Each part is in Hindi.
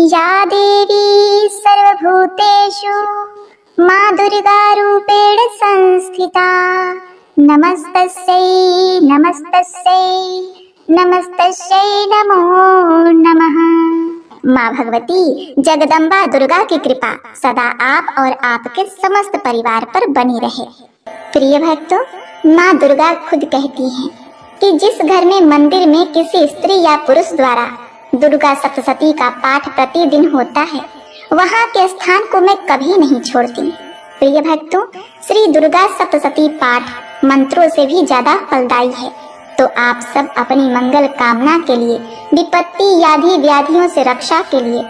या देवी सर्वभूतेषु माँ दुर्गा रूपेण संस्थिता नमस्तस्यै नमस्तस्यै नमस्तस्यै नमो नमः। माँ भगवती जगदम्बा दुर्गा की कृपा सदा आप और आपके समस्त परिवार पर बनी रहे। प्रिय भक्तों, माँ दुर्गा खुद कहती हैं कि जिस घर में मंदिर में किसी स्त्री या पुरुष द्वारा दुर्गा सप्तशती का पाठ प्रतिदिन होता है, वहाँ के स्थान को मैं कभी नहीं छोड़ती। प्रिय भक्तों, श्री दुर्गा सप्तशती पाठ मंत्रों से भी ज्यादा फलदायी है। तो आप सब अपनी मंगल कामना के लिए, विपत्ति आदि व्याधियों से रक्षा के लिए,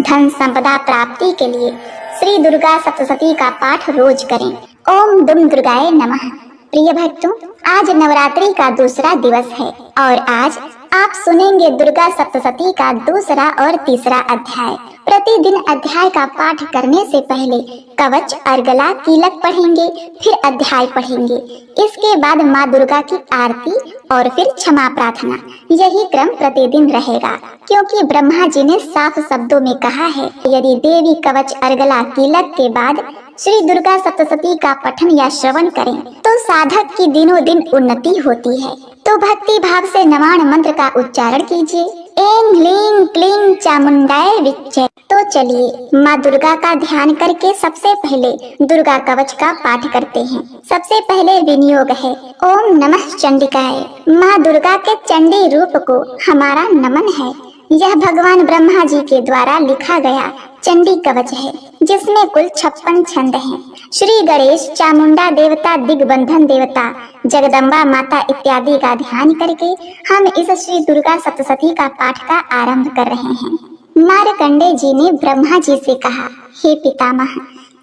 धन संपदा प्राप्ति के लिए श्री दुर्गा सप्तशती का पाठ रोज करें। ओम दुम दुर्गाए नमः। प्रिय भक्तों, आज नवरात्रि का दूसरा दिवस है और आज आप सुनेंगे दुर्गा सप्तशती का दूसरा और तीसरा अध्याय। प्रतिदिन अध्याय का पाठ करने से पहले कवच, अर्गला, कीलक पढ़ेंगे, फिर अध्याय पढ़ेंगे। इसके बाद माँ दुर्गा की आरती और फिर क्षमा प्रार्थना। यही क्रम प्रतिदिन रहेगा, क्योंकि ब्रह्मा जी ने साफ शब्दों में कहा है, यदि देवी कवच, अर्गला, कीलक के बाद श्री दुर्गा सप्तशती का पठन या श्रवण करें तो साधक की दिनों दिन उन्नति होती है। तो भक्ति भाव से नवाण मंत्र का उच्चारण कीजिए। ऐं ह्लीं क्लीं चामुंडाय विच्चे। तो चलिए माँ दुर्गा का ध्यान करके सबसे पहले दुर्गा कवच का पाठ करते हैं। सबसे पहले विनियोग है ओम नमः चंडिकाय। माँ दुर्गा के चंडी रूप को हमारा नमन है। यह भगवान ब्रह्मा जी के द्वारा लिखा गया चंडी कवच है, जिसमें कुल 56 छंद हैं। श्री गणेश, चामुंडा देवता, दिग्बंधन देवता, जगदम्बा माता इत्यादि का ध्यान करके हम इस श्री दुर्गा सप्तशती का पाठ का आरंभ कर रहे हैं। मार्कंडे जी ने ब्रह्मा जी से कहा, हे पितामह,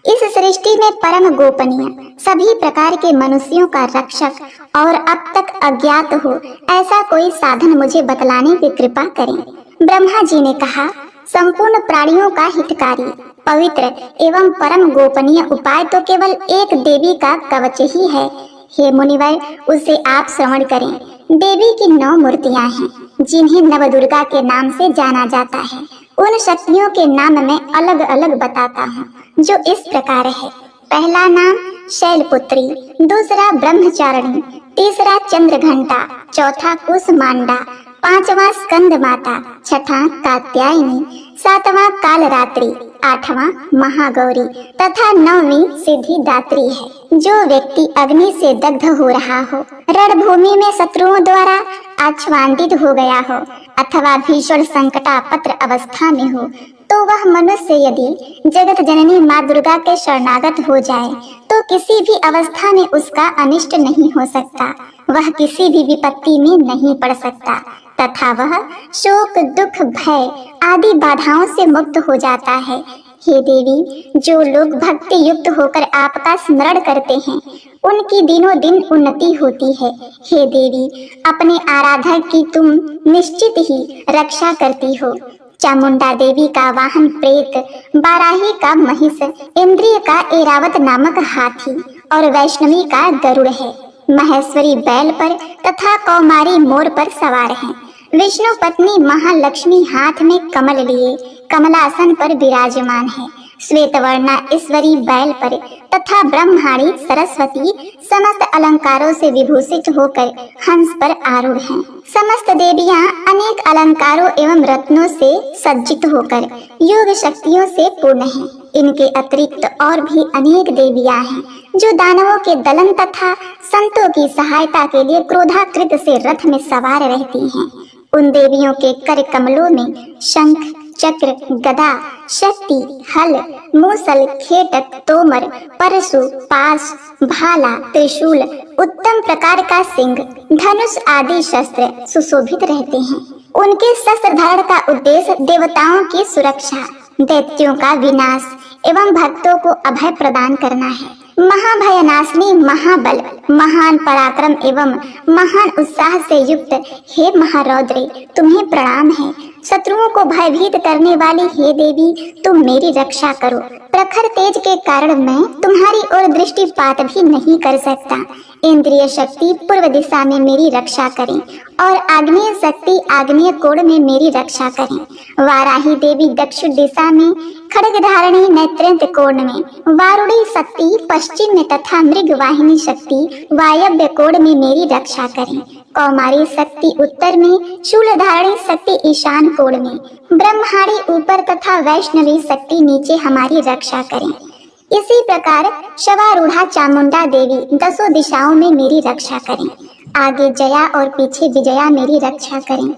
इस सृष्टि में परम गोपनीय, सभी प्रकार के मनुष्यों का रक्षक और अब तक अज्ञात हो ऐसा कोई साधन मुझे बतलाने की कृपा करें। ब्रह्मा जी ने कहा, संपूर्ण प्राणियों का हितकारी, पवित्र एवं परम गोपनीय उपाय तो केवल एक देवी का कवच ही है। हे मुनिवर, उसे आप श्रवण करें। देवी की 9 मूर्तियां हैं, जिन्हें नवदुर्गा के नाम से जाना जाता है। उन शक्तियों के नाम मैं अलग अलग बताता हूँ, जो इस प्रकार है। पहला नाम शैलपुत्री, दूसरा ब्रह्मचारिणी, तीसरा चंद्रघंटा, चौथा कुसमांडा, 5वां स्कंद माता, 6वां कात्यायनी, 7वां कालरात्रि, 8वां महागौरी तथा 9वीं सिद्धिदात्री है। जो व्यक्ति अग्नि से दग्ध हो रहा हो, रणभूमि में शत्रुओं द्वारा आच्छादित हो गया हो अथवा भीषण संकटापत्र अवस्था में हो, तो वह मनुष्य यदि जगत जननी माँ दुर्गा के शरणागत हो जाए तो किसी भी अवस्था में उसका अनिष्ट नहीं हो सकता, वह किसी भी विपत्ति में नहीं पड़ सकता तथा वह शोक, दुख, भय आदि बाधाओं से मुक्त हो जाता है। हे देवी, जो लोग भक्ति युक्त होकर आपका स्मरण करते हैं उनकी दिनों दिन उन्नति होती है। हे देवी, अपने आराधक की तुम निश्चित ही रक्षा करती हो। चामुंडा देवी का वाहन प्रेत, बाराही का महिष, इंद्रिय का एरावत नामक हाथी और वैष्णवी का गरुड़ है। महेश्वरी बैल पर तथा कौमारी मोर पर सवार हैं। विष्णु पत्नी महालक्ष्मी हाथ में कमल लिए कमलासन पर विराजमान है। श्वेतवर्णा ईश्वरी बैल पर तथा ब्रह्माणी सरस्वती समस्त अलंकारों से विभूषित होकर हंस पर आरूढ़ हैं। समस्त देवियां अनेक अलंकारों एवं रत्नों से सज्जित होकर योग शक्तियों से पूर्ण हैं। इनके अतिरिक्त और भी अनेक देवियां हैं जो दानवों के दलन तथा संतों की सहायता के लिए क्रोधाकृत से रथ में सवार रहती हैं। उन देवियों के कर कमलों में शंख, चक्र, गदा, शक्ति, हल, मूसल, खेटक, तोमर, परशु, पाश, भाला, त्रिशूल, उत्तम प्रकार का सिंह, धनुष आदि शस्त्र सुशोभित रहते हैं। उनके शस्त्र धारण का उद्देश्य देवताओं की सुरक्षा, दैत्यों का विनाश एवं भक्तों को अभय प्रदान करना है। महाभयनाशिनी, महाबल, महान पराक्रम एवं महान उत्साह से युक्त हे महारौद्रे, तुम्हें प्रणाम है। शत्रुओं को भयभीत करने वाली हे देवी, तुम मेरी रक्षा करो। प्रखर तेज के कारण मैं तुम्हारी ओर दृष्टिपात भी नहीं कर सकता। इंद्रिय शक्ति पूर्व दिशा में मेरी रक्षा करें और आग्नेय शक्ति आग्नेय कोण में मेरी रक्षा करें। वाराही देवी दक्षिण दिशा में, खड्ग धारणी नेत्रंत कोण में, वारुणी शक्ति पश्चिम में तथा मृगवाहिनी शक्ति वायव्य कोण में मेरी रक्षा करें। कौमारी शक्ति उत्तर में, शूलधारणी शक्ति ईशान कोण में, ब्रह्माणी ऊपर तथा वैष्णवी शक्ति नीचे हमारी रक्षा करें। इसी प्रकार शवारूढ़ा चामुंडा देवी दसों दिशाओं में मेरी रक्षा करें। आगे जया और पीछे विजया मेरी रक्षा करें।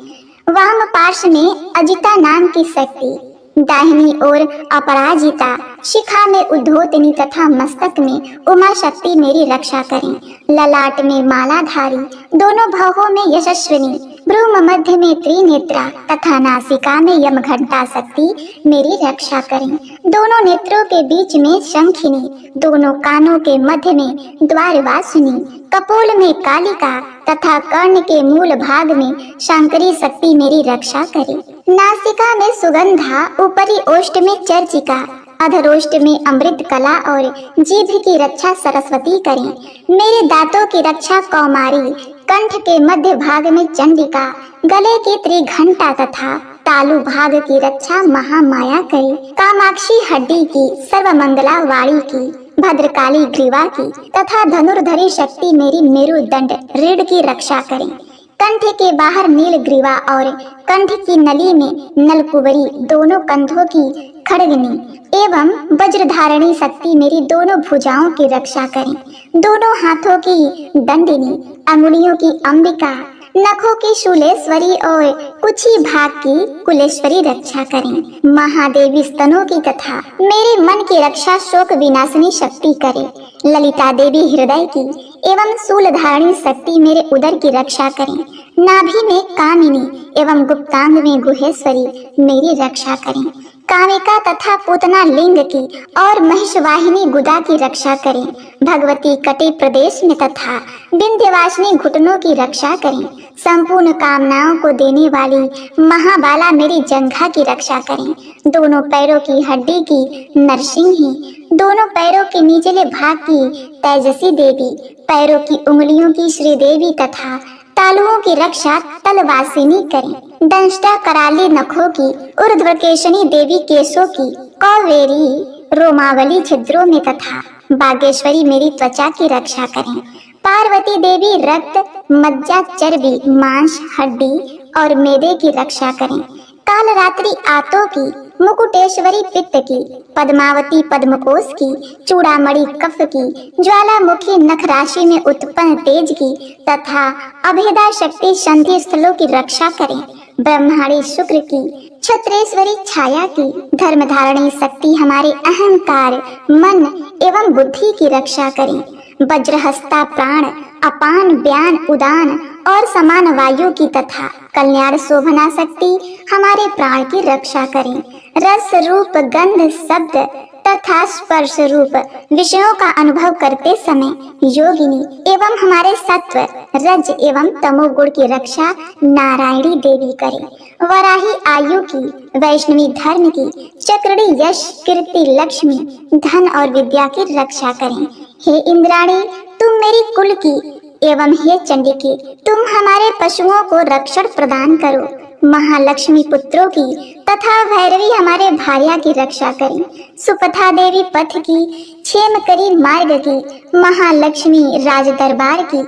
वाम पार्श्व में अजिता नाम की शक्ति, दाहिनी ओर अपराजिता, शिखा में उद्धोतनी तथा मस्तक में उमा शक्ति मेरी रक्षा करें। ललाट में मालाधारी, दोनों भावों में यशस्विनी, भ्रूम मध्य में त्रिनेत्रा तथा नासिका में यमघंटा शक्ति मेरी रक्षा करें। दोनों नेत्रों के बीच में शंखिनी, दोनों कानों के मध्य में द्वारवासिनी, कपोल में कालिका तथा कर्ण के मूल भाग में शंकरी शक्ति मेरी रक्षा करे। नासिका में सुगंधा, ऊपरी ओष्ठ में चर्चिका, अधरोष्ठ में अमृत कला और जीभ की रक्षा सरस्वती करें। मेरे दांतों की रक्षा कौमारी, कंठ के मध्य भाग में चंडिका, गले की त्रिघंटा तथा तालु भाग की रक्षा महामाया करे। कामाक्षी हड्डी की, सर्वमंगला वाणी की, भद्रकाली ग्रीवा की तथा धनुर्धरी शक्ति मेरी मेरुदंड रीढ़ की रक्षा करें। कंठ के बाहर नील ग्रीवा और कंठ की नली में नलकुबरी, दोनों कंधों की खड़गनी एवं वज्रधारणी शक्ति मेरी दोनों भुजाओं की रक्षा करें। दोनों हाथों की दंडिनी, अंगुलियों की अंबिका, नखों की शूलेश्वरी और कुछी भाग की कुलेश्वरी रक्षा करें। महादेवी स्तनों की तथा मेरे मन की रक्षा शोक विनाशनी शक्ति करे। ललिता देवी हृदय की एवं शूलधारणी शक्ति मेरे उदर की रक्षा करें। नाभि में कामिनी एवं गुप्तांग में गुहेश्वरी मेरी रक्षा करें। कामिका तथा पूतना लिंग की और महिषवाहिनी गुदा की रक्षा करें। भगवती कटी प्रदेश में तथा विंध्यवासिनी घुटनों की रक्षा करें। संपूर्ण कामनाओं को देने वाली महाबाला मेरी जंघा की रक्षा करें। दोनों पैरों की हड्डी की नरसिंही, दोनों पैरों के निचले भाग की तेजसी देवी, पैरों की उंगलियों की श्रीदेवी तथा तालुओं की रक्षा तलवासिनी करें। दंष्टा कराली नखों की, ऊर्ध्वकेशनी देवी केशों की, कौवेरी रोमावली छिद्रों में तथा बागेश्वरी मेरी त्वचा की रक्षा करें। पार्वती देवी रक्त, मज्जा, चर्बी, मांस, हड्डी और मैदे की रक्षा करें। कालरात्रि आतों की, मुकुटेश्वरी पित्त की, पद्मावती पद्मकोश की, चूड़ामणि कफ की, ज्वालामुखी नख राशि में उत्पन्न तेज की तथा अभेदा शक्ति संधि स्थलों की रक्षा करें। ब्रह्माणी शुक्र की, छत्रेश्वरी छाया की, धर्मधारणी शक्ति हमारे अहंकार, मन एवं बुद्धि की रक्षा करें। वज्रहस्ता प्राण, अपान, व्यान, उदान और समान वायु की तथा कल्याण शोभना शक्ति हमारे प्राण की रक्षा करें। रस रूप गंध शब्द तथा स्पर्श रूप विषयों का अनुभव करते समय योगिनी एवं हमारे सत्व, रज एवं तमोगुण की रक्षा नारायणी देवी करे। वराही आयु की, वैष्णवी धर्म की, चक्रणी यश, कीर्ति, लक्ष्मी, धन और विद्या की रक्षा करें। हे इंद्राणी, तुम मेरी कुल की एवं हे चंडिके, तुम हमारे पशुओं को रक्षण प्रदान करो। महालक्ष्मी पुत्रों की तथा भैरवी हमारे भार्या की रक्षा करें। सुपथा देवी पथ की, क्षेमकरी मार्ग की, महालक्ष्मी राज दरबार की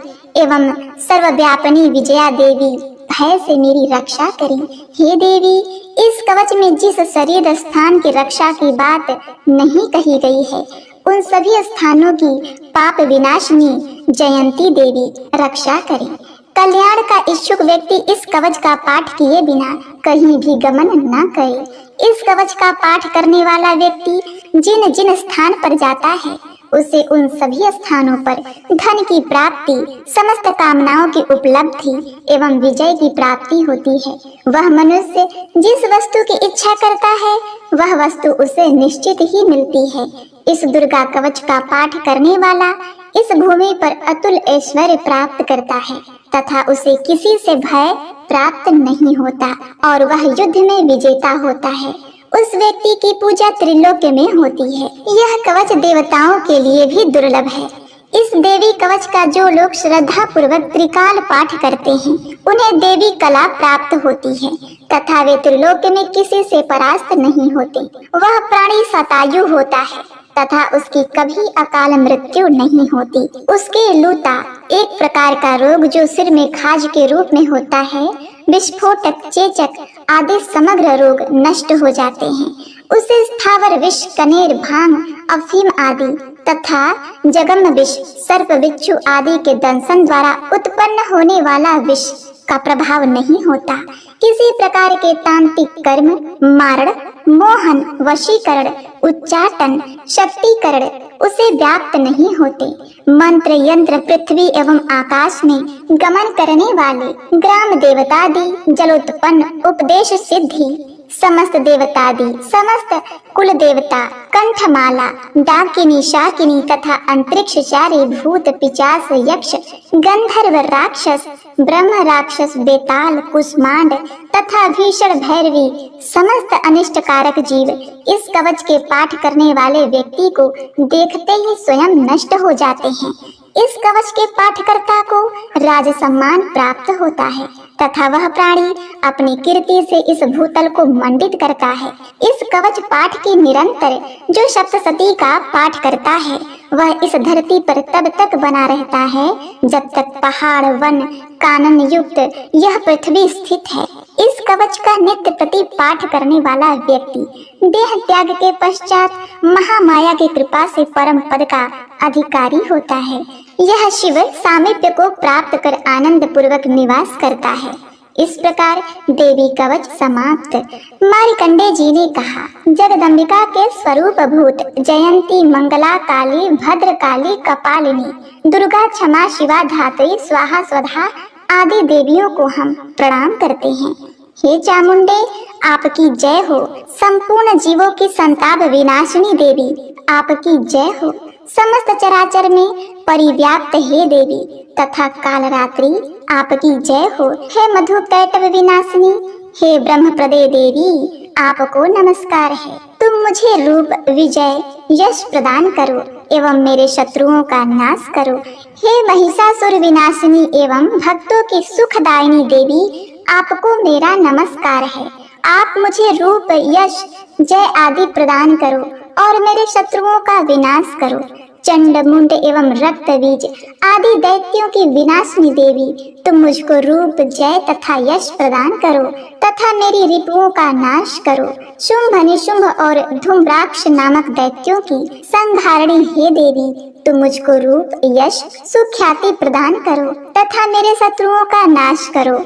एवं सर्वव्यापिनी विजया देवी भय से मेरी रक्षा करें। हे देवी, इस कवच में जिस शरीर स्थान की रक्षा की बात नहीं कही गई है, उन सभी स्थानों की पाप विनाशिनी जयंती देवी रक्षा करें। कल्याण का इच्छुक व्यक्ति इस कवच का पाठ किए बिना कहीं भी गमन न करे। इस कवच का पाठ करने वाला व्यक्ति जिन जिन स्थान पर जाता है, उसे उन सभी स्थानों पर धन की प्राप्ति, समस्त कामनाओं की उपलब्धि एवं विजय की प्राप्ति होती है। वह मनुष्य जिस वस्तु की इच्छा करता है, वह वस्तु उसे निश्चित ही मिलती है। इस दुर्गा कवच का पाठ करने वाला इस भूमि पर अतुल ऐश्वर्य प्राप्त करता है तथा उसे किसी से भय प्राप्त नहीं होता और वह युद्ध में विजेता होता है। उस व्यक्ति की पूजा त्रिलोक्य में होती है। यह कवच देवताओं के लिए भी दुर्लभ है। इस देवी कवच का जो लोग श्रद्धा पूर्वक त्रिकाल पाठ करते हैं उन्हें देवी कला प्राप्त होती है तथा वे त्रिलोक में किसी से परास्त नहीं होते। वह प्राणी शतायु होता है तथा उसकी कभी अकाल मृत्यु नहीं होती। उसके लूता एक प्रकार का रोग जो सिर में खाज के रूप में होता है, विस्फोटक, चेचक आदि समग्र रोग नष्ट हो जाते हैं। उसे स्थावर विष, कनेर, भांग, अफीम आदि तथा जगम विष, सर्प, बिच्छू आदि के दंशन द्वारा उत्पन्न होने वाला विष का प्रभाव नहीं होता। किसी प्रकार के तांत्रिक कर्म, मारण, मोहन, वशीकरण, उच्चाटन, शक्तिकरण उसे व्याप्त नहीं होते। मंत्र, यंत्र, पृथ्वी एवं आकाश में गमन करने वाले ग्राम देवतादि, जलोत्पन्न, उपदेश सिद्धि, समस्त देवतादि, समस्त कुल देवता, कंठमाला, डाकिनी, शाकिनी तथा अंतरिक्षचारी, भूत, पिशाच, यक्ष, गंधर्व, राक्षस, ब्रह्म राक्षस, बेताल, कुष्मांड तथा भीषण भैरवी, समस्त अनिष्टकारक जीव इस कवच के पाठ करने वाले व्यक्ति को देखते ही स्वयं नष्ट हो जाते हैं। इस कवच के पाठकर्ता को राज सम्मान प्राप्त होता है तथा वह प्राणी अपनी कीर्ति से इस भूतल को मंडित करता है। इस कवच पाठ की निरंतर जो सप्तशती का पाठ करता है वह इस धरती पर तब तक बना रहता है जब तक पहाड़, वन, कानन युक्त यह पृथ्वी स्थित है। इस कवच का नित्य प्रति पाठ करने वाला व्यक्ति देह त्याग के पश्चात महामाया की कृपा से परम पद का अधिकारी होता है। यह शिव सामीप्य को प्राप्त कर आनंद पूर्वक निवास करता है। इस प्रकार देवी कवच समाप्त। मार्कंडेय जी ने कहा, जगदम्बिका के स्वरूप भूत जयंती, मंगला, काली, भद्र काली, कपालिनी, दुर्गा, क्षमा, शिवा, धात्री, स्वाहा, स्वधा आदि देवियों को हम प्रणाम करते हैं। हे चामुंडे, आपकी जय हो। संपूर्ण जीवों की संताप विनाशिनी देवी, आपकी जय हो। समस्त चराचर में परिव्याप्त हे देवी तथा कालरात्रि, आपकी जय हो। हे मधु कैटव विनाशिनी, हे ब्रह्मप्रदे देवी, आपको नमस्कार है। तुम मुझे रूप, विजय, यश प्रदान करो एवं मेरे शत्रुओं का नाश करो। हे महिषासुर विनाशिनी एवं भक्तों की सुखदायिनी देवी, आपको मेरा नमस्कार है। आप मुझे रूप, यश, जय आदि प्रदान करो और मेरे शत्रुओं का विनाश करो। चंड, मुंड एवं रक्त बीज आदि दैत्यों की विनाशिनी देवी, तुम मुझको रूप, जय तथा यश प्रदान करो तथा मेरी रिपुओं का नाश करो। शुंभ, निशुंभ और धूम्राक्ष नामक दैत्यों की संहारिणी हे देवी, तुम मुझको रूप, यश, सुख्याति प्रदान करो तथा मेरे शत्रुओं का नाश करो।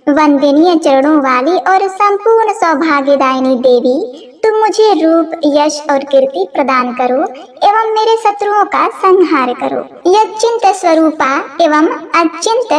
वंदनीय चरणों वाली और संपूर्ण सौभाग्यदायिनी देवी, तुम मुझे रूप, यश और कीर्ति प्रदान करो एवं मेरे शत्रुओं का संहार करो। यचिंत स्वरूपा एवं अचिंत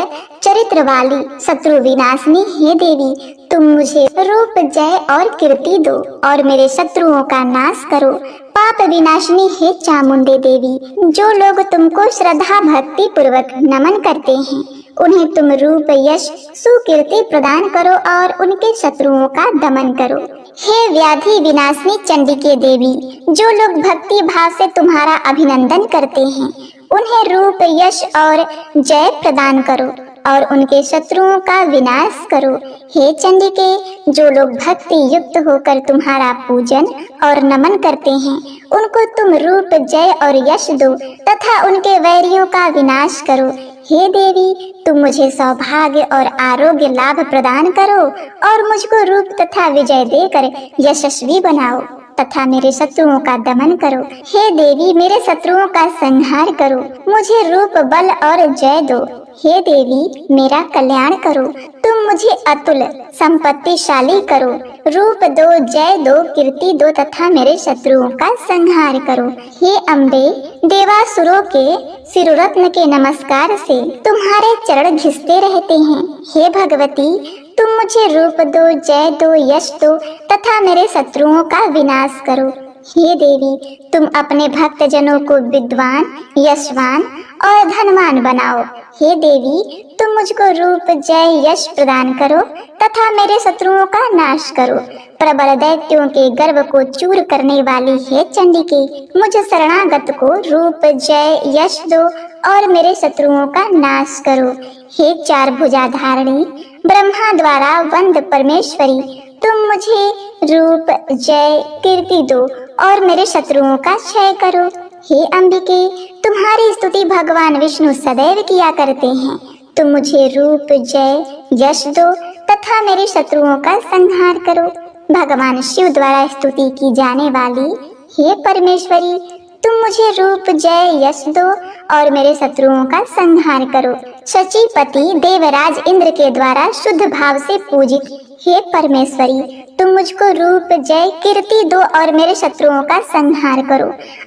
चरित्र वाली शत्रु विनाशिनी हे देवी, तुम मुझे रूप, जय और कीर्ति दो और मेरे शत्रुओं का नाश करो। पाप विनाशिनी हे चामुंडे देवी, जो लोग तुमको श्रद्धा भक्ति पूर्वक नमन करते हैं उन्हें तुम रूप, यश, सुकीर्ति प्रदान करो और उनके शत्रुओं का दमन करो। हे व्याधि विनाशिनी चंडिके देवी, जो लोग भक्ति भाव से तुम्हारा अभिनंदन करते हैं उन्हें रूप, यश और जय प्रदान करो और उनके शत्रुओं का विनाश करो। हे चंडिके, जो लोग भक्ति युक्त होकर तुम्हारा पूजन और नमन करते हैं उनको तुम रूप, जय और यश दो तथा उनके वैरियों का विनाश करो। हे देवी, तुम मुझे सौभाग्य और आरोग्य लाभ प्रदान करो और मुझको रूप तथा विजय देकर यशस्वी बनाओ तथा मेरे शत्रुओं का दमन करो। हे देवी, मेरे शत्रुओं का संहार करो, मुझे रूप, बल और जय दो। हे देवी, मेरा कल्याण करो, तुम मुझे अतुल संपत्तिशाली करो, रूप दो, जय दो, कीर्ति दो तथा मेरे शत्रुओं का संहार करो। हे अम्बे, देवासुरों के सिररत्न के नमस्कार से तुम्हारे चरण घिसते रहते हैं। हे भगवती, तुम मुझे रूप दो, जय दो, यश दो तथा मेरे शत्रुओं का विनाश करो। हे देवी, तुम अपने भक्त जनों को विद्वान, यशवान और धनवान बनाओ। हे देवी, तुम मुझको रूप, जय, यश प्रदान करो तथा मेरे शत्रुओं का नाश करो। प्रबल दैत्यों के गर्व को चूर करने वाली हे चंडिके, मुझ शरणागत को रूप, जय, यश दो और मेरे शत्रुओं का नाश करो। हे चार भुजा धारणी, ब्रह्मा द्वारा वंद परमेश्वरी, तुम मुझे रूप, जय, कीर्ति दो और मेरे शत्रुओं का क्षय करो। हे अंबिके, तुम्हारी स्तुति भगवान विष्णु सदैव किया करते हैं। तुम मुझे रूप, जय, यश दो तथा मेरे शत्रुओं का संहार करो। भगवान शिव द्वारा स्तुति की जाने वाली हे परमेश्वरी, तुम मुझे रूप, जय, यश दो और मेरे शत्रुओं का संहार करो। शचीपति देवराज इंद्र के द्वारा शुद्ध भाव से पूजित हे परमेश्वरी, तुम मुझको रूप, जय, कीर्ति दो और मेरे शत्रुओं का संहार करो।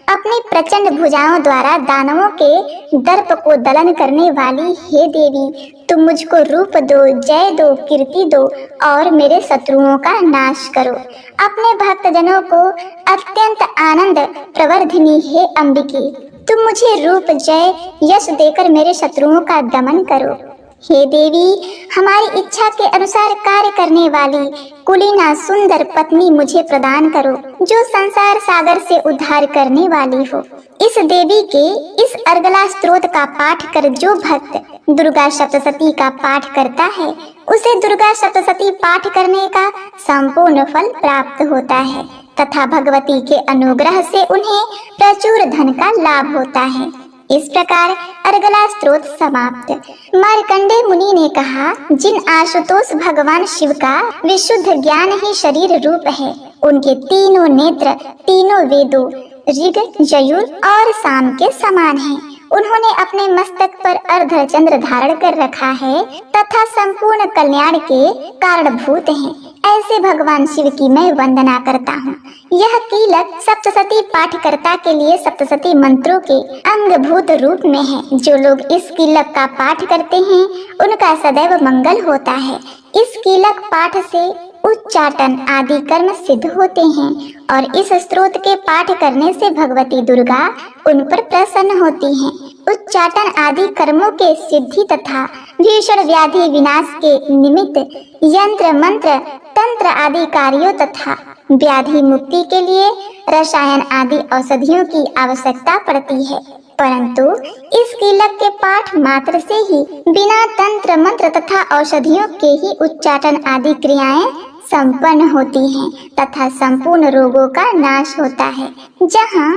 अपनी प्रचंड भुजाओं द्वारा दानवों के दर्प को दलन करने वाली हे देवी, तुम मुझको रूप दो, जय दो, कीर्ति दो और मेरे शत्रुओं का नाश करो। अपने भक्तजनों को अत्यंत आनंद प्रवर्धिनी हे अंबिके, तुम मुझे रूप, जय, यश देकर मेरे शत्रुओं का दमन करो। हे देवी, हमारी इच्छा के अनुसार कार्य करने वाली कुलीना सुंदर पत्नी मुझे प्रदान करो, जो संसार सागर से उद्धार करने वाली हो। इस देवी के इस अर्गला स्तोत्र का पाठ कर जो भक्त दुर्गा सप्तशती का पाठ करता है, उसे दुर्गा सप्तशती पाठ करने का संपूर्ण फल प्राप्त होता है तथा भगवती के अनुग्रह से उन्हें प्रचुर धन का लाभ होता है। इस प्रकार अर्गला स्तोत्र समाप्त। मार्कंडेय मुनि ने कहा, जिन आशुतोष भगवान शिव का विशुद्ध ज्ञान ही शरीर रूप है, उनके तीनों नेत्र तीनों वेदों ऋग, यजुर और साम के समान हैं। उन्होंने अपने मस्तक पर अर्धचंद्र धारण कर रखा है तथा संपूर्ण कल्याण के कारणभूत हैं। ऐसे भगवान शिव की मैं वंदना करता हूँ। यह कीलक सप्तशती पाठकर्ता के लिए सप्तशती मंत्रों के अंगभूत रूप में है। जो लोग इस कीलक का पाठ करते हैं, उनका सदैव मंगल होता है। इस कीलक पाठ से उच्चाटन आदि कर्म सिद्ध होते हैं और इस स्तोत्र के पाठ करने से भगवती दुर्गा उन पर प्रसन्न होती हैं। उच्चाटन आदि कर्मों के सिद्धि तथा भीषण व्याधि विनाश के निमित्त यंत्र, मंत्र, तंत्र आदि कार्यों तथा व्याधि मुक्ति के लिए रसायन आदि औषधियों की आवश्यकता पड़ती है। परंतु इस कीलक के पाठ मात्र से ही बिना तंत्र, मंत्र तथा औषधियों के ही उच्चाटन आदि क्रियाएं संपन्न होती हैं तथा संपूर्ण रोगों का नाश होता है। जहाँ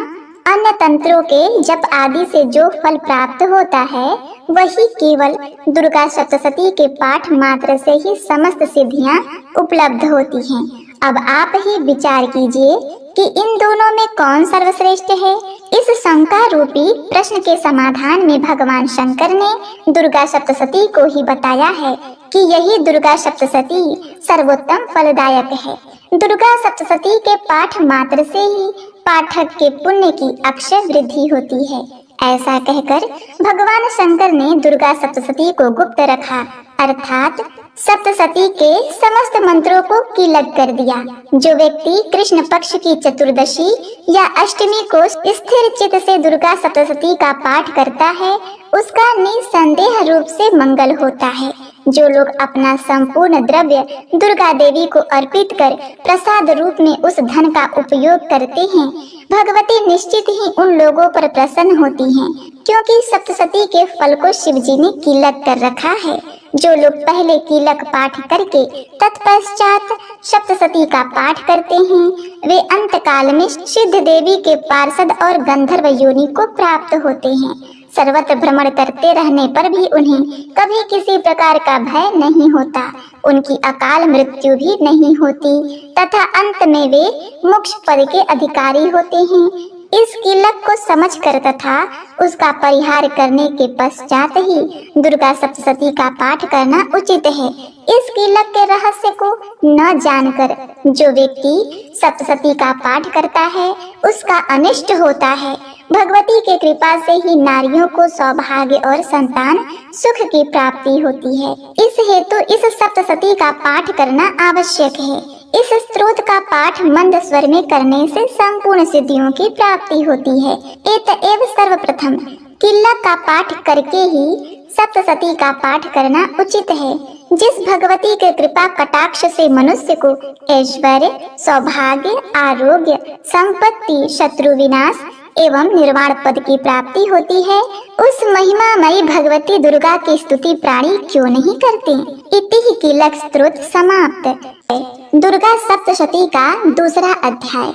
अन्य तंत्रों के जप आदि से जो फल प्राप्त होता है, वही केवल दुर्गा सप्तशती के पाठ मात्र से ही समस्त सिद्धियां उपलब्ध होती हैं। अब आप ही विचार कीजिए कि इन दोनों में कौन सर्वश्रेष्ठ है। इस शंका रूपी प्रश्न के समाधान में भगवान शंकर ने दुर्गा सप्तशती को ही बताया है कि यही दुर्गा सप्तशती सर्वोत्तम फलदायक है। दुर्गा सप्तशती के पाठ मात्र से ही पाठक के पुण्य की अक्षय वृद्धि होती है। ऐसा कहकर भगवान शंकर ने दुर्गा सप्तशती को गुप्त रखा, अर्थात सप्तशती के समस्त मंत्रों को कीलक कर दिया। जो व्यक्ति कृष्ण पक्ष की चतुर्दशी या अष्टमी को स्थिर चित्त से दुर्गा सप्तशती का पाठ करता है, उसका निसंदेह रूप से मंगल होता है। जो लोग अपना संपूर्ण द्रव्य दुर्गा देवी को अर्पित कर प्रसाद रूप में उस धन का उपयोग करते हैं, भगवती निश्चित ही उन लोगों पर प्रसन्न होती हैं, क्योंकि सप्तशती के फल को शिव जी ने कीलक कर रखा है। जो लोग पहले कीलक पाठ करके तत्पश्चात सप्तशती का पाठ करते हैं, वे अंत काल में सिद्ध देवी के पार्षद और गंधर्व योनि को प्राप्त होते हैं। सर्वत्र भ्रमण करते रहने पर भी उन्हें कभी किसी प्रकार का भय नहीं होता, उनकी अकाल मृत्यु भी नहीं होती तथा अंत में वे मोक्ष पद के अधिकारी होते हैं। इस कीलक को समझकर तथा उसका परिहार करने के पश्चात ही दुर्गा सप्तशती का पाठ करना उचित है। इस कीलक के रहस्य को न जानकर जो व्यक्ति सप्तशती का पाठ करता है, उसका अनिष्ट होता है। भगवती के कृपा से ही नारियों को सौभाग्य और संतान सुख की प्राप्ति होती है। इस हेतु इस सप्तशती का पाठ करना आवश्यक है। इस स्तोत्र का पाठ मंद स्वर में करने से संपूर्ण सिद्धियों की प्राप्ति होती है। एतएव सर्वप्रथम किल्ला का पाठ करके ही सप्तशती का पाठ करना उचित है। जिस भगवती के कृपा कटाक्ष से मनुष्य को ऐश्वर्य, सौभाग्य, आरोग्य, संपत्ति, शत्रु विनाश एवं निर्वाण पद की प्राप्ति होती है, उस महिमामयी भगवती दुर्गा की स्तुति प्राणी क्यों नहीं करते। इति ही कीलक स्तोत्र समाप्त। दुर्गा सप्तशती का दूसरा अध्याय।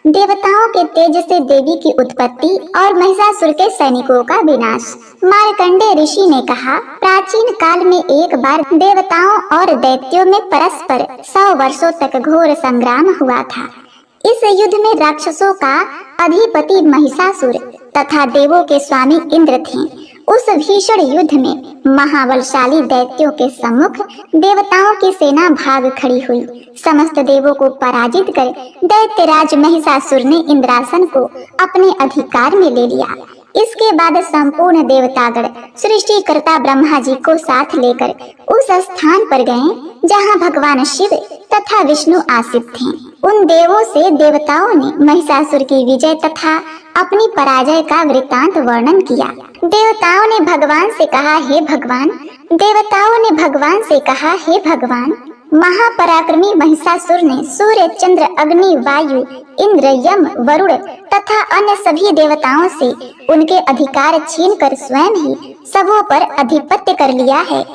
देवताओं के तेज से देवी की उत्पत्ति और महिषासुर के सैनिकों का विनाश। मार्कंडेय ऋषि ने कहा, प्राचीन काल में एक बार देवताओं और दैत्यों में परस्पर 100 वर्षों तक घोर संग्राम हुआ था। इस युद्ध में राक्षसों का अधिपति महिषासुर तथा देवों के स्वामी इंद्र थे। उस भीषण युद्ध में महाबलशाली दैत्यों के सम्मुख देवताओं की सेना भाग खड़ी हुई। समस्त देवों को पराजित कर दैत्यराज महिषासुर ने इंद्रासन को अपने अधिकार में ले लिया। इसके बाद संपूर्ण देवतागण सृष्टिकर्ता ब्रह्मा जी को साथ लेकर उस स्थान पर गए जहां भगवान शिव तथा विष्णु आसीन थे। उन देवों से देवताओं ने महिषासुर की विजय तथा अपनी पराजय का वृत्तांत वर्णन किया। देवताओं ने भगवान से कहा, हे भगवान, महापराक्रमी महिषासुर ने सूर्य, चंद्र, अग्नि, वायु, इंद्र, यम, वरुण तथा अन्य सभी देवताओं से उनके अधिकार छीनकर स्वयं ही सबों पर अधिपत्य कर लिया है।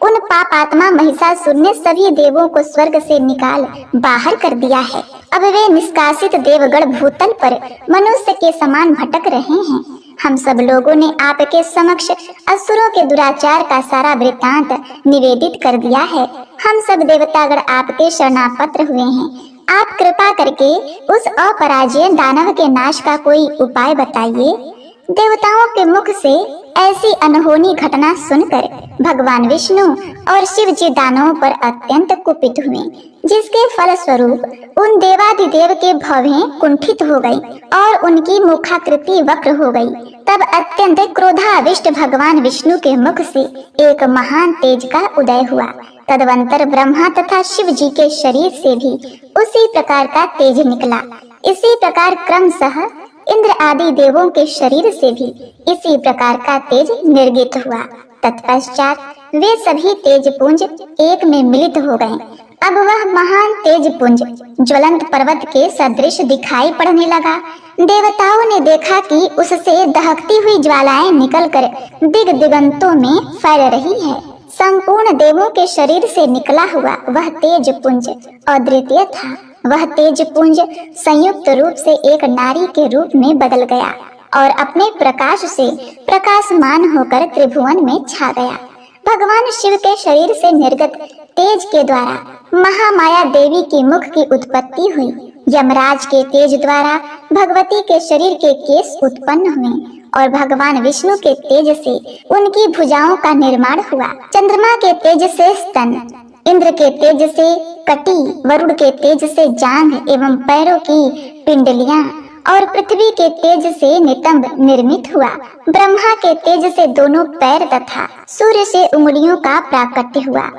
उन पापात्मा महिषासुर ने सभी देवों को स्वर्ग से निकाल बाहर कर दिया है। अब वे निष्कासित देवगण भूतल पर मनुष्य के समान भटक रहे हैं। हम सब लोगों ने आपके समक्ष असुरों के दुराचार का सारा वृत्तांत निवेदित कर दिया है। हम सब देवतागण आपके शरणापत्र हुए हैं। आप कृपा करके उस अपराजय दानव के नाश का कोई उपाय बताइए। देवताओं के मुख से ऐसी अनहोनी घटना सुनकर भगवान विष्णु और शिव जी दानवों पर अत्यंत कुपित हुए, जिसके फलस्वरूप उन देवाधिदेव के भवें कुंठित हो गई और उनकी मुखाकृति वक्र हो गई। तब अत्यंत क्रोधाविष्ट भगवान विष्णु के मुख से एक महान तेज का उदय हुआ। तदवंतर ब्रह्मा तथा शिव जी के शरीर से भी उसी प्रकार का तेज निकला। इसी प्रकार क्रमशः इंद्र आदि देवों के शरीर से भी इसी प्रकार का तेज निर्गित हुआ। तत्पश्चात वे सभी तेज पुंज एक में मिलित हो गए। अब वह महान तेज पुंज ज्वलंत पर्वत के सदृश दिखाई पड़ने लगा। देवताओं ने देखा कि उससे दहकती हुई ज्वालाएं निकलकर दिग दिगंतों में फैल रही है। संपूर्ण देवों के शरीर से निकला हुआ वह तेज पुंज अद्वितीय था। वह तेज पुंज संयुक्त रूप से एक नारी के रूप में बदल गया और अपने प्रकाश से प्रकाशमान होकर त्रिभुवन में छा गया। भगवान शिव के शरीर से निर्गत तेज के द्वारा महामाया देवी की मुख की उत्पत्ति हुई। यमराज के तेज द्वारा भगवती के शरीर के केश उत्पन्न हुए और भगवान विष्णु के तेज से उनकी भुजाओं का निर्माण हुआ। चंद्रमा के तेज से स्तन, इंद्र के तेज से कटी, वरुण के तेज से जांघ एवं पैरों की पिंडलियां और पृथ्वी के तेज से नितंब निर्मित हुआ। ब्रह्मा के तेज से दोनों पैर तथा सूर्य से उंगलियों का प्राकट्य हुआ।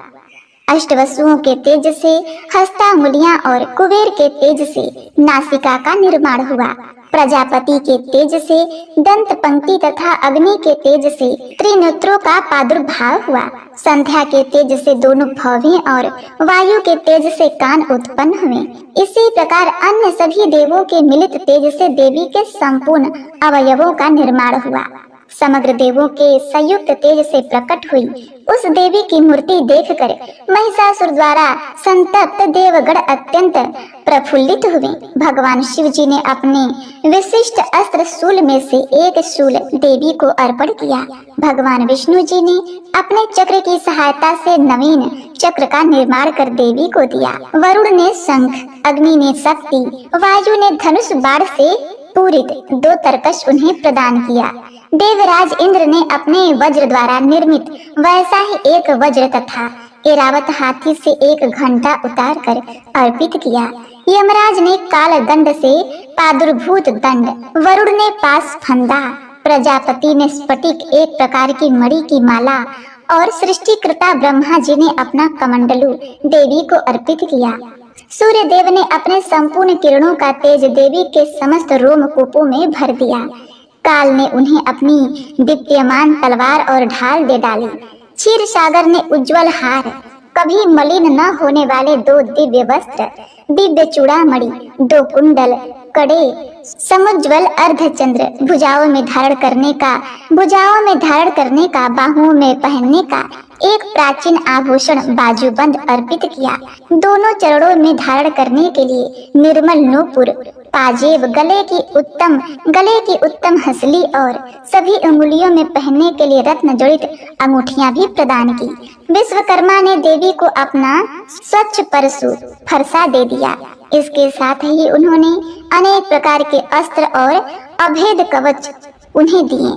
अष्टवसुओं के तेज से हस्तांगुलियां और कुबेर के तेज से नासिका का निर्माण हुआ। प्रजापति के तेज से दंत पंक्ति तथा अग्नि के तेज से त्रिनेत्रों का प्रादुर्भाव हुआ। संध्या के तेज से दोनों भौवें और वायु के तेज से कान उत्पन्न हुए। इसी प्रकार अन्य सभी देवों के मिलित तेज से देवी के संपूर्ण अवयवों का निर्माण हुआ। समग्र देवों के संयुक्त तेज से प्रकट हुई उस देवी की मूर्ति देखकर महिषासुर द्वारा संतप्त देवगण अत्यंत प्रफुल्लित हुए। भगवान शिव जी ने अपने विशिष्ट अस्त्र शूल में से एक शूल देवी को अर्पण किया। भगवान विष्णु जी ने अपने चक्र की सहायता से नवीन चक्र का निर्माण कर देवी को दिया। वरुण ने शंख, अग्नि ने शक्ति, वायु ने धनुष बाण से पूरित 2 तरकश उन्हें प्रदान किया। देवराज इंद्र ने अपने वज्र द्वारा निर्मित वैसा ही एक वज्र तथा ऐरावत हाथी से एक घंटा उतार कर अर्पित किया। यमराज ने काल दंड से प्रादुर्भूत दंड, वरुण ने पास फंदा, प्रजापति ने स्फटिक एक प्रकार की मणि की माला और सृष्टिकर्ता ब्रह्मा जी ने अपना कमंडलू देवी को अर्पित किया। सूर्य देव ने अपने संपूर्ण किरणों का तेज देवी के समस्त रोमकूपों में भर दिया। काल ने उन्हें अपनी दीप्यमान तलवार और ढाल दे डाली। क्षीर सागर ने उज्जवल हार, कभी मलिन न होने वाले 2 दिव्य वस्त्र, दिव्य चूड़ामणि, 2 कुंडल, कड़े, समुज्ज्वल अर्धचंद्र, भुजाओं में धारण करने का, बाहुओं में पहनने का एक प्राचीन आभूषण बाजूबंद अर्पित किया। दोनों चरणों में धारण करने के लिए निर्मल नूपुर, पाजेब, गले की उत्तम हंसली और सभी अंगुलियों में पहनने के लिए रत्न जड़ित अंगूठियां भी प्रदान की। विश्वकर्मा ने देवी को अपना स्वच्छ परशु फरसा दे दिया। इसके साथ ही उन्होंने अनेक प्रकार के अस्त्र और अभेद कवच उन्हें दिए।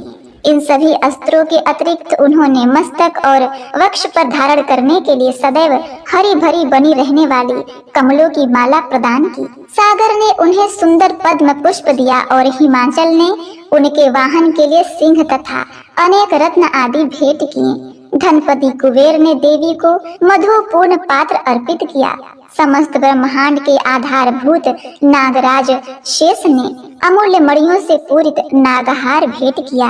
इन सभी अस्त्रों के अतिरिक्त उन्होंने मस्तक और वक्ष पर धारण करने के लिए सदैव हरी भरी बनी रहने वाली कमलों की माला प्रदान की। सागर ने उन्हें सुंदर पद्म पुष्प दिया और हिमाचल ने उनके वाहन के लिए सिंह तथा अनेक रत्न आदि भेंट किए। धनपति कुबेर ने देवी को मधुपूर्ण पात्र अर्पित किया। समस्त ब्रह्मांड के आधारभूत नागराज शेष ने अमूल्य मणियों से पूरित नागहार भेंट किया।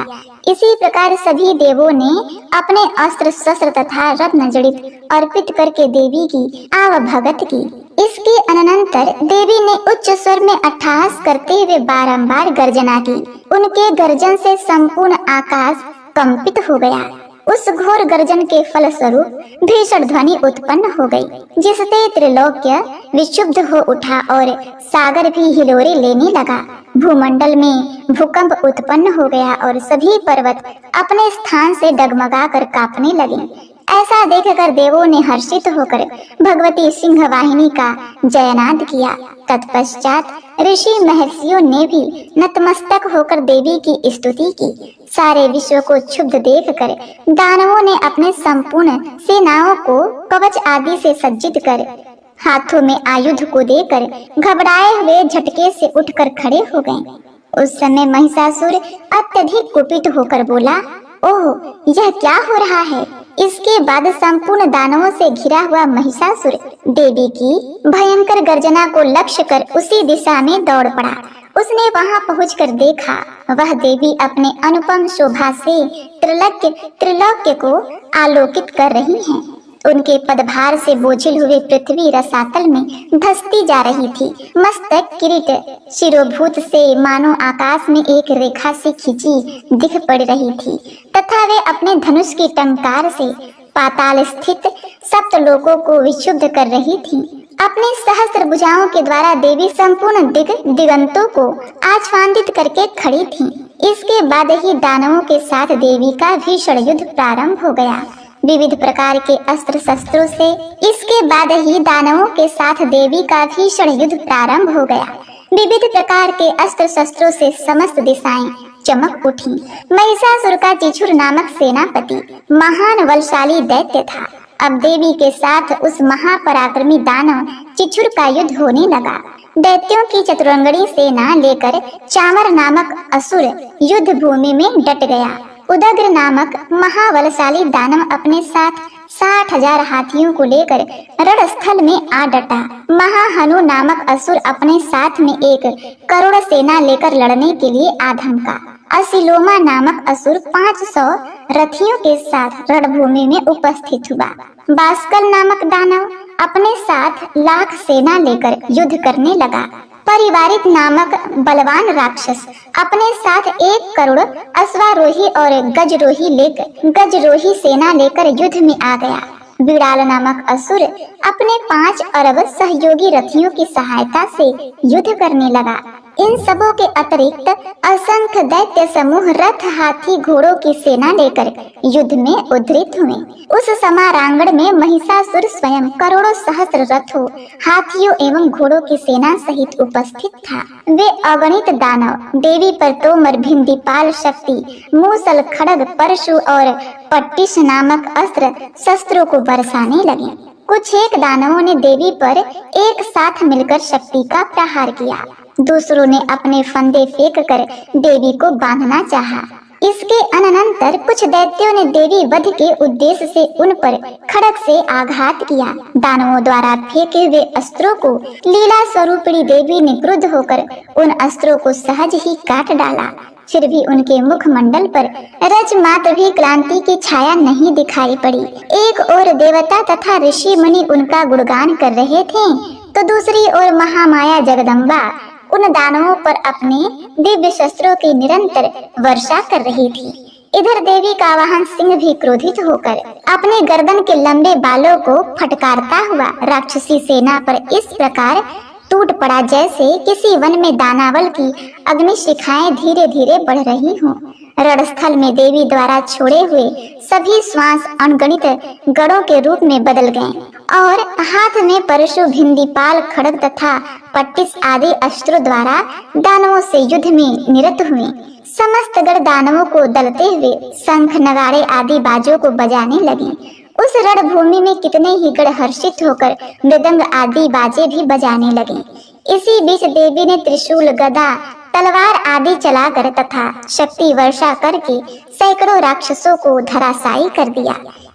इसी प्रकार सभी देवों ने अपने अस्त्र शस्त्र तथा रत्न जड़ित अर्पित करके देवी की आवभगत की। इसके अनंतर देवी ने उच्च स्वर में अट्टहास करते हुए बारंबार गर्जना की। उनके गर्जन से संपूर्ण आकाश कंपित हो गया। उस घोर गर्जन के फलस्वरूप भीषण ध्वनि उत्पन्न हो गई, जिससे त्रिलोक्य विक्षुब्ध हो उठा और सागर भी हिलोरे लेने लगा। भूमंडल में भूकंप उत्पन्न हो गया और सभी पर्वत अपने स्थान से डगमगा कर कांपने लगे। ऐसा देखकर देवों ने हर्षित होकर भगवती सिंह वाहिनी का जयनाद किया। तत्पश्चात ऋषि महर्षियों ने भी नतमस्तक होकर देवी की स्तुति की। सारे विश्व को क्षुब्ध देखकर दानवों ने अपने संपूर्ण सेनाओं को कवच आदि से सज्जित कर हाथों में आयुध को देकर घबराए हुए झटके से उठकर खड़े हो गए। उस समय महिषासुर अत्यधिक कुपित होकर बोला, ओह, यह क्या हो रहा है? इसके बाद संपूर्ण दानवों से घिरा हुआ महिषासुर देवी की भयंकर गर्जना को लक्ष्य कर उसी दिशा में दौड़ पड़ा। उसने वहां पहुंचकर देखा, वह देवी अपने अनुपम शोभा से त्रिलोक्य को आलोकित कर रही हैं। उनके पदभार से बोझिल हुए पृथ्वी रसातल में धंसती जा रही थी। मस्तक किरीट शिरोभूत से मानो आकाश में एक रेखा से खींची दिख पड़ रही थी तथा वे अपने धनुष की टंकार से पाताल स्थित सप्तलोकों को विक्षुब्ध कर रही थी। अपने सहस्त्र भुजाओं के द्वारा देवी संपूर्ण दिगंतों को आच्छादित करके खड़ी थी। इसके बाद ही दानवों के साथ देवी का भीषण युद्ध प्रारंभ हो गया। विविध प्रकार के अस्त्र शस्त्रों से इसके बाद ही दानवों के साथ देवी का भीषण युद्ध प्रारंभ हो गया। विविध प्रकार के अस्त्र शस्त्रों से समस्त दिशाएं चमक उठी। महिषासुर का चिछुर नामक सेनापति महान बलशाली दैत्य था। अब देवी के साथ उस महापराक्रमी दानव चिछुर का युद्ध होने लगा। दैत्यों की चतुरंगणी सेना लेकर चामर नामक असुर युद्ध भूमि में डट गया। उदग्र नामक महाबलशाली दानव अपने साथ 60,000 हाथियों को लेकर रणस्थल में आ डटा। महाहनु नामक असुर अपने साथ में 1 करोड़ सेना लेकर लड़ने के लिए आ धमका। असिलोमा नामक असुर 500 रथियों के साथ रणभूमि में उपस्थित हुआ। बास्कल नामक दानव अपने साथ लाख सेना लेकर युद्ध करने लगा। परिवारित नामक बलवान राक्षस अपने साथ 1 करोड़ अश्वारोही और गजरोही सेना लेकर युद्ध में आ गया। विड़ाल नामक असुर अपने 5 अरब सहयोगी रथियों की सहायता से युद्ध करने लगा। इन सबों के अतिरिक्त असंख्य दैत्य समूह रथ, हाथी, घोड़ों की सेना लेकर युद्ध में उद्धृत हुए। उस समारांगण में महिषासुर स्वयं करोड़ों सहस्त्र रथों, हाथियों एवं घोड़ों की सेना सहित उपस्थित था। वे अगणित दानव देवी पर तोमर, भिंडीपाल, शक्ति, मूसल, खड्ग, परशु और पट्टिश नामक अस्त्र शस्त्रों को बरसाने लगे। कुछ एक दानवों ने देवी पर एक साथ मिलकर शक्ति का प्रहार किया। दूसरों ने अपने फंदे फेंक कर देवी को बांधना चाहा। इसके अनंतर कुछ दैत्यों ने देवी वध के उद्देश्य से उन पर खड्ग से आघात किया। दानवों द्वारा फेंके हुए अस्त्रों को लीला स्वरूपिणी देवी ने क्रुद्ध होकर उन अस्त्रों को सहज ही काट डाला। फिर भी उनके मुखमंडल पर रज मात्र भी क्लांति की छाया नहीं दिखाई पड़ी। एक ओर देवता तथा ऋषि मुनि उनका गुणगान कर रहे थे, तो दूसरी ओर महामाया जगदम्बा उन दानवों पर अपने दिव्य शस्त्रों की निरंतर वर्षा कर रही थी। इधर देवी का वाहन सिंह भी क्रोधित होकर अपने गर्दन के लंबे बालों को फटकारता हुआ राक्षसी सेना पर इस प्रकार टूट पड़ा जैसे किसी वन में दानावल की अग्नि शिखाएं धीरे धीरे बढ़ रही हों। रणस्थल में देवी द्वारा छोड़े हुए सभी श्वास अनगणित गढ़ों के रूप में बदल गए और हाथ में परशु, भिंडीपाल, खड्ग तथा पट्टिस आदि अस्त्रों द्वारा दानवों से युद्ध में निरत हुए। समस्त गढ़ दानवों को दलते हुए शंख, नगाड़े आदि बाजों को बजाने लगे। उस रणभूमि में कितने ही गढ़ हर्षित होकर मृदंग आदि बाजे भी बजाने लगे। इसी बीच देवी ने त्रिशूल, गदा, तलवार आदि चलाकर तथा शक्ति वर्षा करके सैकड़ों राक्षसों को धराशायी कर दिया।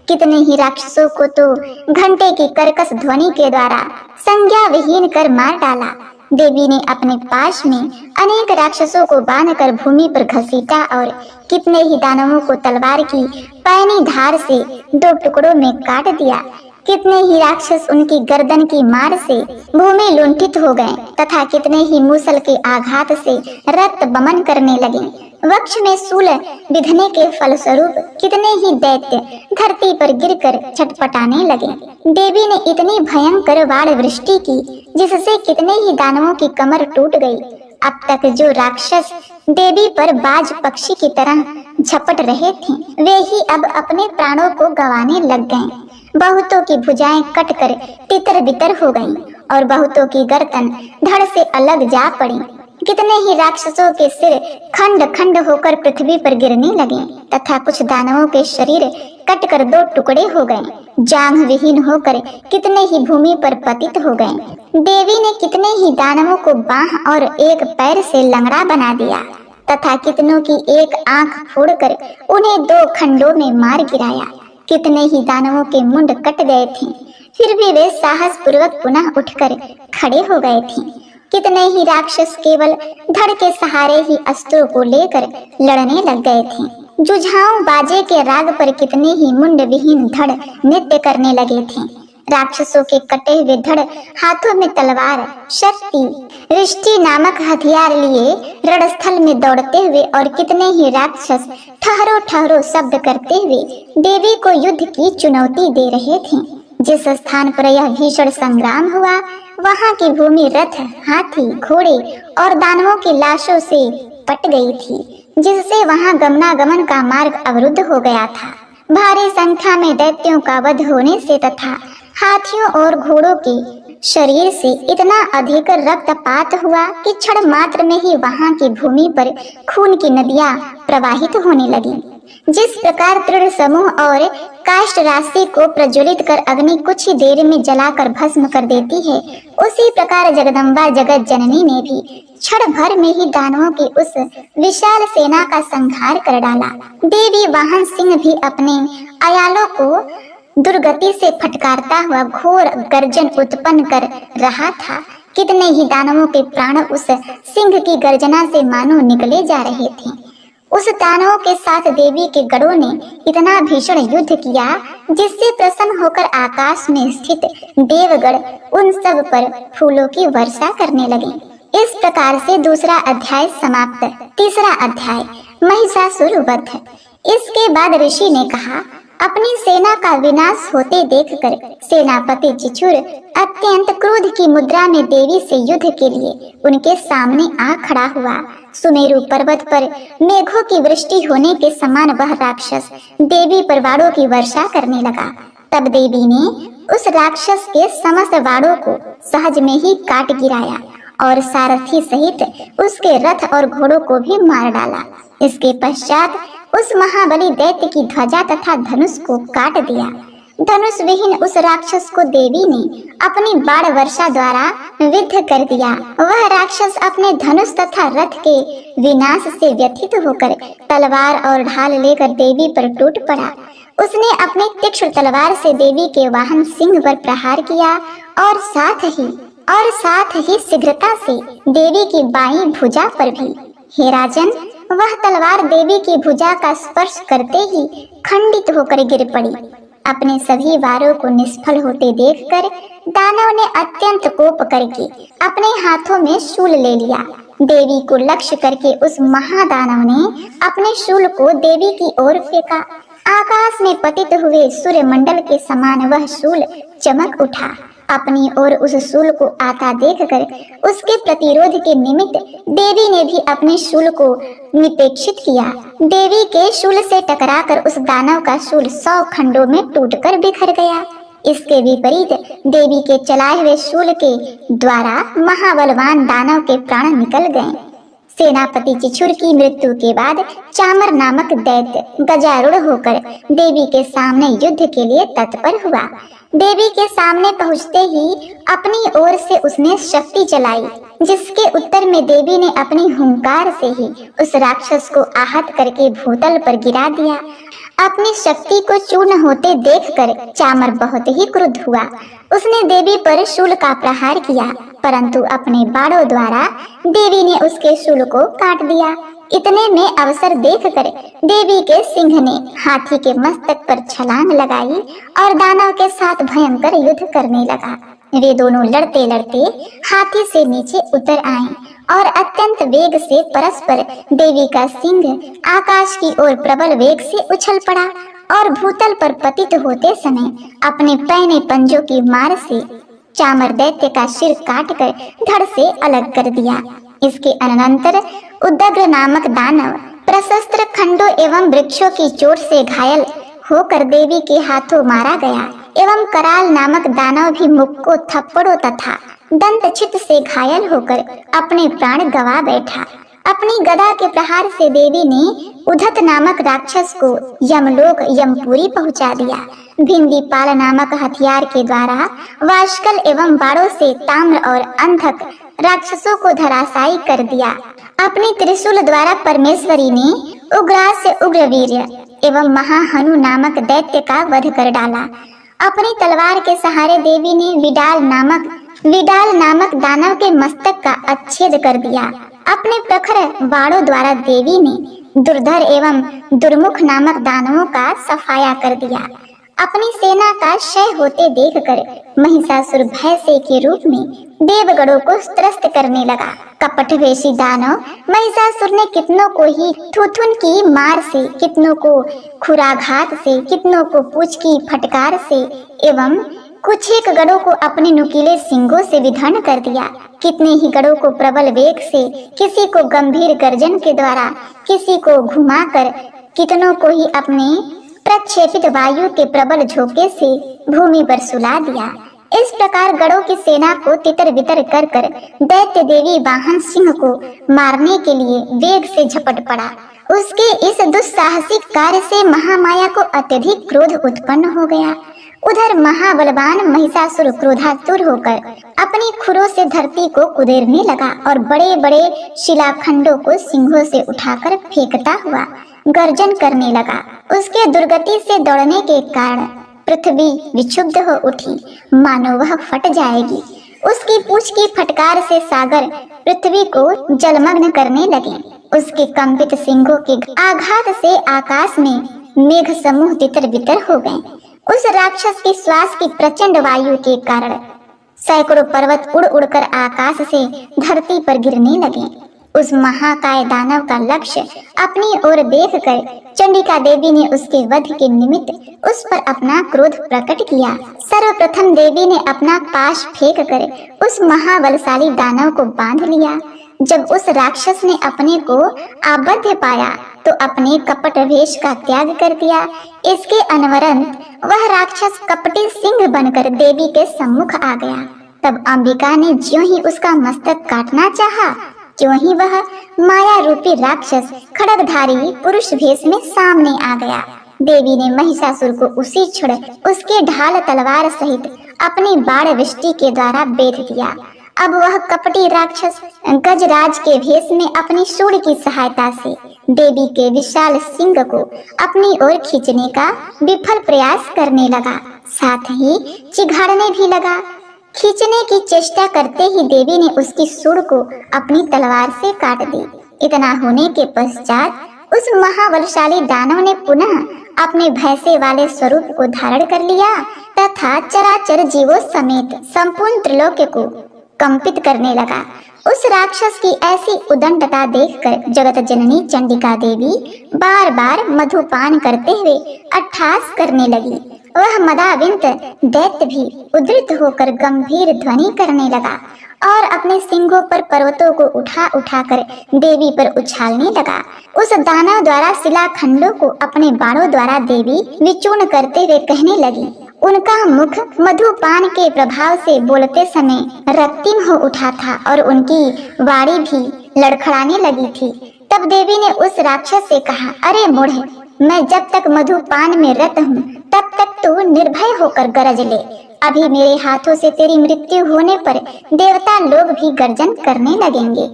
कितने ही राक्षसों को तो घंटे की कर्कश ध्वनि के द्वारा संज्ञा विहीन कर मार डाला। देवी ने अपने पास में अनेक राक्षसों को बांधकर भूमि पर घसीटा और कितने ही दानवों को तलवार की पैनी धार से दो टुकड़ों में काट दिया। कितने ही राक्षस उनकी गर्दन की मार से भूमि लुंठित हो गए तथा कितने ही मूसल के आघात से रक्त बमन करने लगे। वक्ष में शूल विधने के फलस्वरूप कितने ही दैत्य धरती पर गिरकर छटपटाने लगे। देवी ने इतनी भयंकर बाढ़ वृष्टि की जिससे कितने ही दानवों की कमर टूट गई। अब तक जो राक्षस देवी पर बाज पक्षी की तरह झपट रहे थे, वे ही अब अपने प्राणों को गंवाने लग गए। बहुतों की भुजाएं कटकर तितर बितर हो गईं और बहुतों की गर्दन धड़ से अलग जा पड़ी। कितने ही राक्षसों के सिर खंड खंड होकर पृथ्वी पर गिरने लगे तथा कुछ दानवों के शरीर कटकर दो टुकड़े हो गए। जांघ विहीन होकर कितने ही भूमि पर पतित हो गए। देवी ने कितने ही दानवों को बाह और एक पैर से लंगड़ा बना दिया तथा कितनों की एक आंख फोड़कर उन्हें दो खंडों में मार गिराया। कितने ही दानवों के मुंड कट गए थे, फिर भी वे साहस पूर्वक पुनः उठकर खड़े हो गए थे। कितने ही राक्षस केवल धड़ के सहारे ही अस्त्रों को लेकर लड़ने लग गए थे। जुझाऊ बाजे के राग पर कितने ही मुंड विहीन धड़ नृत्य करने लगे थे। राक्षसों के कटे हुए धड़ हाथों में तलवार, शक्ति, रिष्टि नामक हथियार लिए रणस्थल में दौड़ते हुए और कितने ही राक्षस ठहरो ठहरो शब्द करते हुए देवी को युद्ध की चुनौती दे रहे थे। जिस स्थान पर यह भीषण संग्राम हुआ, वहां की भूमि रथ, हाथी, घोड़े और दानवों की लाशों से पट गई थी, जिससे वहां गमनागमन का मार्ग अवरुद्ध हो गया था। भारी संख्या में दैत्यों का वध होने से तथा हाथियों और घोड़ों के शरीर से इतना अधिक रक्तपात हुआ कि क्षण मात्र में ही वहां की भूमि पर खून की नदियां प्रवाहित होने लगी। जिस प्रकार तृण समूह और काष्ठ राशि को प्रज्वलित कर अग्नि कुछ ही देर में जलाकर भस्म कर देती है, उसी प्रकार जगदम्बा जगत जननी ने भी क्षण भर में ही दानवों की उस विशाल सेना का संहार कर डाला। देवी वाहन सिंह भी अपने अयालों को दुर्गति से फटकारता हुआ घोर गर्जन उत्पन्न कर रहा था। कितने ही दानवों के प्राण उस सिंह की गर्जना से मानो निकले जा रहे थे। उस दानवों के साथ देवी के गढ़ों ने इतना भीषण युद्ध किया जिससे प्रसन्न होकर आकाश में स्थित देवगढ़ उन सब पर फूलों की वर्षा करने लगे। इस प्रकार से दूसरा अध्याय समाप्त। तीसरा अध्याय महिषासुर वध। इसके बाद ऋषि ने कहा, अपनी सेना का विनाश होते देखकर सेनापति चिचुर अत्यंत क्रोध की मुद्रा में देवी से युद्ध के लिए उनके सामने आ खड़ा हुआ। सुमेरु पर्वत पर मेघों की वृष्टि होने के समान वह राक्षस देवी पर वाड़ों की वर्षा करने लगा। तब देवी ने उस राक्षस के समस्त वाड़ों को सहज में ही काट गिराया और सारथी सहित उसके रथ और घोड़ों को भी मार डाला। इसके पश्चात उस महाबली दैत्य की ध्वजा तथा धनुष को काट दिया। धनुष विहीन उस राक्षस को देवी ने अपनी बाण वर्षा द्वारा विद्ध कर दिया। वह राक्षस अपने धनुष तथा रथ के विनाश से व्यथित होकर तलवार और ढाल लेकर देवी पर टूट पड़ा। उसने अपनी तीक्ष्ण तलवार से देवी के वाहन सिंह पर प्रहार किया और साथ ही शीघ्रता से देवी की बाईं भुजा पर भी। हे राजन, वह तलवार देवी की भुजा का स्पर्श करते ही खंडित होकर गिर पड़ी। अपने सभी वारों को निष्फल होते देखकर दानव ने अत्यंत कोप करके अपने हाथों में शूल ले लिया। देवी को लक्ष्य करके उस महादानव ने अपने शूल को देवी की ओर फेंका। आकाश में पतित हुए सूर्यमंडल के समान वह शूल चमक उठा। अपनी ओर उस शूल को आता देखकर उसके प्रतिरोध के निमित्त देवी ने भी अपने शूल को निपेक्षित किया। देवी के शूल से टकराकर उस दानव का शूल 100 खंडों में टूटकर बिखर गया। इसके विपरीत देवी के चलाए हुए शूल के द्वारा महाबलवान दानव के प्राण निकल गए। सेनापति चिछुर की मृत्यु के बाद चामर नामक दैत्य गजारूढ़ होकर देवी के सामने युद्ध के लिए तत्पर हुआ। देवी के सामने पहुंचते ही अपनी ओर से उसने शक्ति चलाई, जिसके उत्तर में देवी ने अपनी हुंकार से ही उस राक्षस को आहत करके भूतल पर गिरा दिया। अपनी शक्ति को चूर्ण होते देखकर चामर बहुत ही क्रुद्ध हुआ। उसने देवी पर शूल का प्रहार किया, परंतु अपने बाणों द्वारा देवी ने उसके शूल को काट दिया। इतने में अवसर देखकर देवी के सिंह ने हाथी के मस्तक पर छलांग लगाई और दानव के साथ भयंकर युद्ध करने लगा। वे दोनों लड़ते लड़ते हाथी से नीचे उतर आए और अत्यंत वेग से परस्पर देवी का सिंह आकाश की ओर प्रबल वेग से उछल पड़ा और भूतल पर पतित होते समय अपने पैने पंजों की मार से चामर दैत्य का सिर काटकर धड़ से अलग कर दिया। इसके अनंतर उदग्र नामक दानव प्रशस्त्र खंडों एवं वृक्षों की चोट से घायल होकर देवी के हाथों मारा गया एवं कराल नामक दानव भी मुक्को थप्पड़ों तथा दंत छित से घायल होकर अपने प्राण गंवा बैठा। अपनी गदा के प्रहार से देवी ने उद्धत नामक राक्षस को यमलोक यमपुरी पहुंचा दिया। भिंदी पाल नामक हथियार के द्वारा वाष्कल एवं बाणों से ताम्र और अंधक राक्षसों को धराशायी कर दिया। अपनी त्रिशूल द्वारा परमेश्वरी ने उग्रा से उग्रवीर्य एवं महाहनु नामक दैत्य का वध कर डाला। अपनी तलवार के सहारे देवी ने विडाल नामक दानव के मस्तक का अच्छेद कर दिया। अपने प्रखर बाणों द्वारा देवी ने दुर्धर एवं दुर्मुख नामक दानवों का सफाया कर दिया। अपनी सेना का क्षय होते देखकर महिषासुर भय से के रूप में देवगणों को त्रस्त करने लगा। कपटवेशी दानव महिषासुर ने कितनों को ही थुथुन की मार से, कितनों को खुराघात से, कितनों को पूंछ की फटकार से एवं कुछ एक गणों को अपने नुकीले सिंगों से विधर्ण कर दिया। कितने ही गणों को प्रबल वेग से, किसी को गंभीर गर्जन के द्वारा, किसी को घुमाकर, कितनों को ही अपने प्रक्षेपित वायु के प्रबल झोंके से भूमि पर सुला दिया। इस प्रकार गणों की सेना को तितर बितर कर दैत्य देवी वाहन सिंह को मारने के लिए वेग से झपट पड़ा। उसके इस दुस्साहसिक कार्य से महामाया को अत्यधिक क्रोध उत्पन्न हो गया। उधर महाबलवान महिषासुर क्रोधातुर होकर अपनी खुरों से धरती को कुदेरने लगा और बड़े बड़े शिलाखंडों को सिंहों से उठाकर फेंकता हुआ गर्जन करने लगा। उसके दुर्गति से दौड़ने के कारण पृथ्वी विक्षुब्ध हो उठी, मानो वह फट जाएगी। उसकी पूंछ की फटकार से सागर पृथ्वी को जलमग्न करने लगे। उसके कंपित सिंगों के आघात से आकाश में मेघ समूह तितर बितर हो गए। उस राक्षस की श्वास की प्रचंड वायु के कारण सैकड़ों पर्वत उड़ उड़कर आकाश से धरती पर गिरने लगे। उस महाकाय दानव का लक्ष्य अपनी ओर देखकर चंडिका देवी ने उसके वध के निमित्त उस पर अपना क्रोध प्रकट किया। सर्वप्रथम देवी ने अपना पाश फेंक कर उस महाबलशाली दानव को बांध लिया। जब उस राक्षस ने अपने को आबद्ध पाया तो अपने कपट वेश का त्याग कर दिया। इसके अनवरत वह राक्षस कपटी सिंह बनकर देवी के सम्मुख आ गया। तब अंबिका ने ज्यों ही उसका मस्तक काटना चाहा, त्यों ही वह माया रूपी राक्षस खड्गधारी पुरुष भेष में सामने आ गया। देवी ने महिषासुर को उसी क्षण उसके ढाल तलवार सहित अपनी बाण वृष्टि के द्वारा बेध दिया। अब वह कपटी राक्षस गजराज के भेष में अपनी सूंड की सहायता से देवी के विशाल सिंह को अपनी ओर खींचने का विफल प्रयास करने लगा, साथ ही चिघाड़ने भी लगा। खींचने की चेष्टा करते ही देवी ने उसकी सूंड को अपनी तलवार से काट दी। इतना होने के पश्चात उस महाबलशाली दानव ने पुनः अपने भैंसे वाले स्वरूप को धारण कर लिया तथा चराचर जीवों समेत संपूर्ण त्रिलोक को कंपित करने लगा। उस राक्षस की ऐसी उदंडता देखकर जगत जननी चंडिका देवी बार बार मधुपान करते हुए अट्टहास करने लगी। वह मदाविंत दैत्य भी उद्धृत होकर गंभीर ध्वनि करने लगा और अपने सिंगों पर पर्वतों को उठा उठाकर देवी पर उछालने लगा। उस दानव द्वारा शिलाखंडों को अपने बाणों द्वारा देवी विचूर्ण करते हुए कहने लगी। उनका मुख मधुपान के प्रभाव से बोलते समय रक्तिम हो उठा था और उनकी वाणी भी लड़खड़ाने लगी थी। तब देवी ने उस राक्षस से कहा, अरे मूढ़े, मैं जब तक मधुपान में रत हूँ तब तक तू निर्भय होकर गरज ले। अभी मेरे हाथों से तेरी मृत्यु होने पर देवता लोग भी गर्जन करने लगेंगे।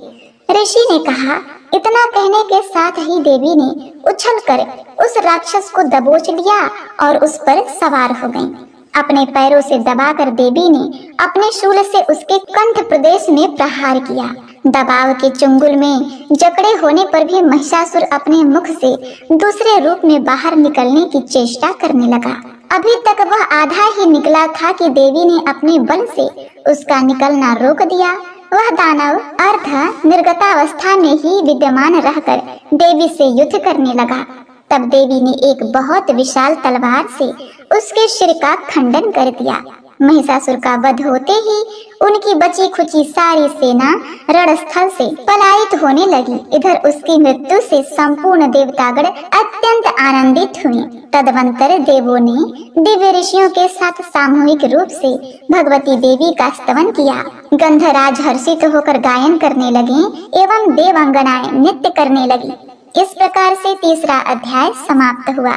ऋषि ने कहा। इतना कहने के साथ ही देवी ने उछलकर उस राक्षस को दबोच लिया और उस पर सवार हो गईं। अपने पैरों से दबाकर देवी ने अपने शूल से उसके कंठ प्रदेश में प्रहार किया। दबाव के चुंगल में जकड़े होने पर भी महिषासुर अपने मुख से दूसरे रूप में बाहर निकलने की चेष्टा करने लगा। अभी तक वह आधा ही निकला था कि देवी ने अपने बल से उसका निकलना रोक दिया। वह दानव अर्ध निर्गतावस्था में ही विद्यमान रहकर देवी से युद्ध करने लगा। तब देवी ने एक बहुत विशाल तलवार से उसके सिर का खंडन कर दिया। महिषासुर का वध होते ही उनकी बची खुची सारी सेना रणस्थल से पलायित होने लगी। इधर उसकी मृत्यु से संपूर्ण देवतागण अत्यंत आनंदित हुए। तदनंतर देवों ने दिव्य ऋषियों के साथ सामूहिक रूप से भगवती देवी का स्तवन किया। गंधराज हर्षित होकर गायन करने लगे एवं देवांगनाएं नृत्य करने लगी। इस प्रकार से तीसरा अध्याय समाप्त हुआ।